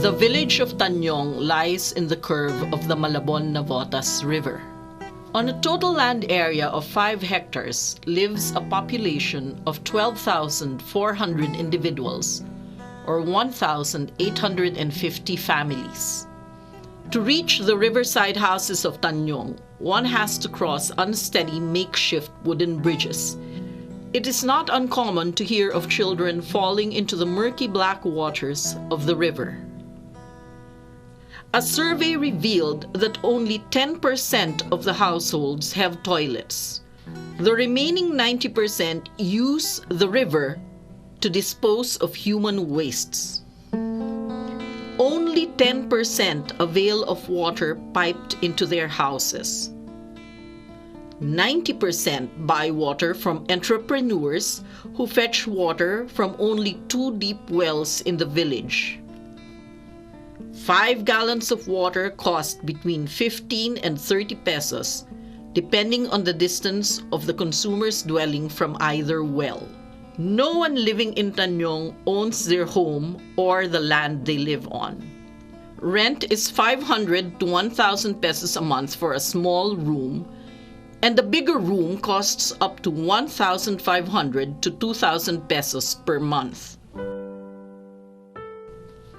The village of Tanyong lies in the curve of the Malabon-Navotas River. On a total land area of 5 hectares lives a population of 12,400 individuals, or 1,850 families. To reach the riverside houses of Tanyong, one has to cross unsteady makeshift wooden bridges. It is not uncommon to hear of children falling into the murky black waters of the river. A survey revealed that only 10% of the households have toilets. The remaining 90% use the river to dispose of human wastes. Only 10% avail of water piped into their houses. 90% buy water from entrepreneurs who fetch water from only 2 deep wells in the village. 5 gallons of water cost between 15 and 30 pesos, depending on the distance of the consumer's dwelling from either well. No one living in Tanyong owns their home or the land they live on. Rent is 500 to 1,000 pesos a month for a small room, and the bigger room costs up to 1,500 to 2,000 pesos per month.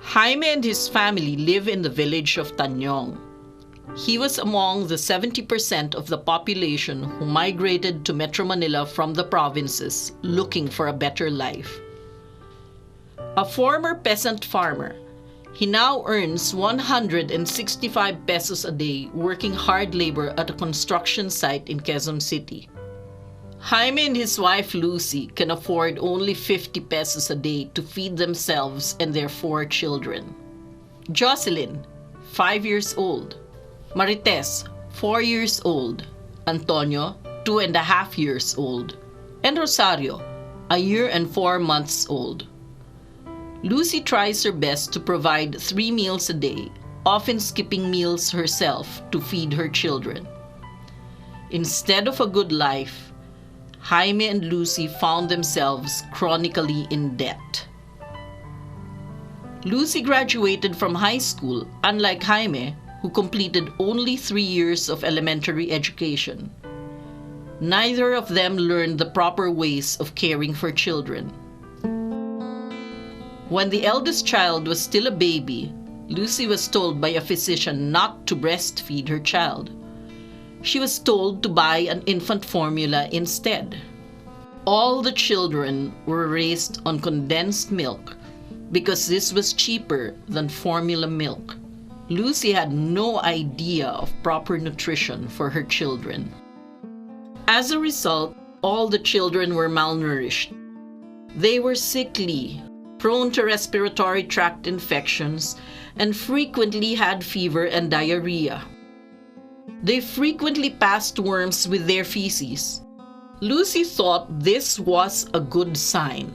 Jaime and his family live in the village of Tanyong. He was among the 70% of the population who migrated to Metro Manila from the provinces looking for a better life. A former peasant farmer, he now earns 165 pesos a day working hard labor at a construction site in Quezon City. Jaime and his wife Lucy can afford only 50 pesos a day to feed themselves and their 4 children. Jocelyn, 5 years old. Marites, 4 years old. Antonio, 2.5 years old. And Rosario, 1 year and 4 months old. Lucy tries her best to provide 3 meals a day, often skipping meals herself to feed her children. Instead of a good life, Jaime and Lucy found themselves chronically in debt. Lucy graduated from high school, unlike Jaime, who completed only 3 years of elementary education. Neither of them learned the proper ways of caring for children. When the eldest child was still a baby, Lucy was told by a physician not to breastfeed her child. She was told to buy an infant formula instead. All the children were raised on condensed milk because this was cheaper than formula milk. Lucy had no idea of proper nutrition for her children. As a result, all the children were malnourished. They were sickly, prone to respiratory tract infections, and frequently had fever and diarrhea. They frequently passed worms with their feces. Lucy thought this was a good sign.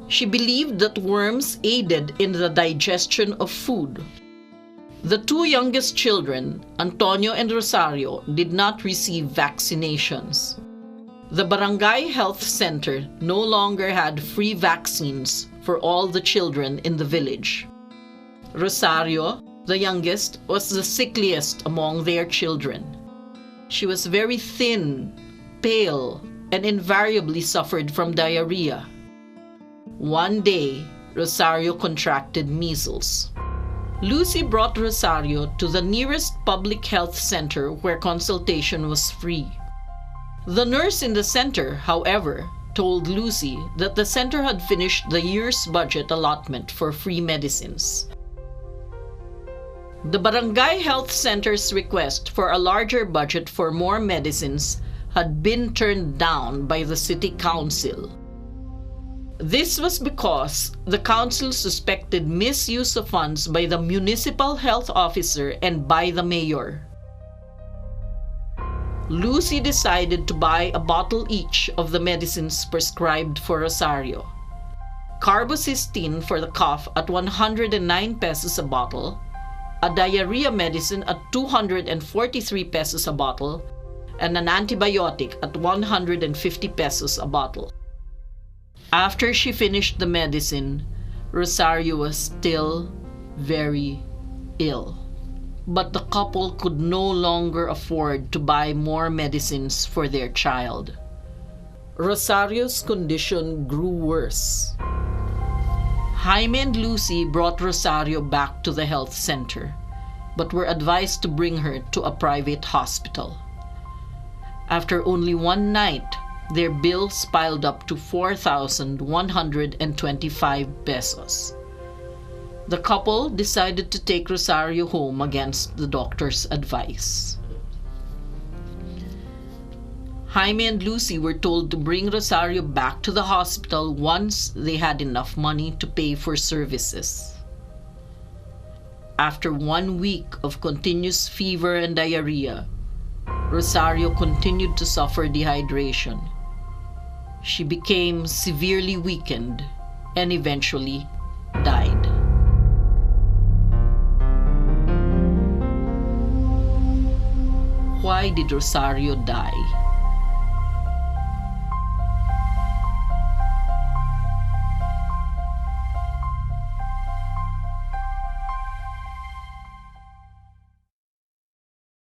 She believed that worms aided in the digestion of food. The 2 youngest children, Antonio and Rosario, did not receive vaccinations. The barangay health center no longer had free vaccines for all the children in the village. Rosario, the youngest, was the sickliest among their children. She was very thin, pale, and invariably suffered from diarrhea. One day, Rosario contracted measles. Lucy brought Rosario to the nearest public health center where consultation was free. The nurse in the center, however, told Lucy that the center had finished the year's budget allotment for free medicines. The barangay health center's request for a larger budget for more medicines had been turned down by the city council. This was because the council suspected misuse of funds by the municipal health officer and by the mayor. Lucy decided to buy a bottle each of the medicines prescribed for Rosario. Carbocysteine for the cough at 109 pesos a bottle, a diarrhea medicine at 243 pesos a bottle, and an antibiotic at 150 pesos a bottle. After she finished the medicine, Rosario was still very ill. But the couple could no longer afford to buy more medicines for their child. Rosario's condition grew worse. Jaime and Lucy brought Rosario back to the health center, but were advised to bring her to a private hospital. After only one night, their bills piled up to 4,125 pesos. The couple decided to take Rosario home against the doctor's advice. Jaime and Lucy were told to bring Rosario back to the hospital once they had enough money to pay for services. After 1 week of continuous fever and diarrhea, Rosario continued to suffer dehydration. She became severely weakened and eventually died. Why did Rosario die?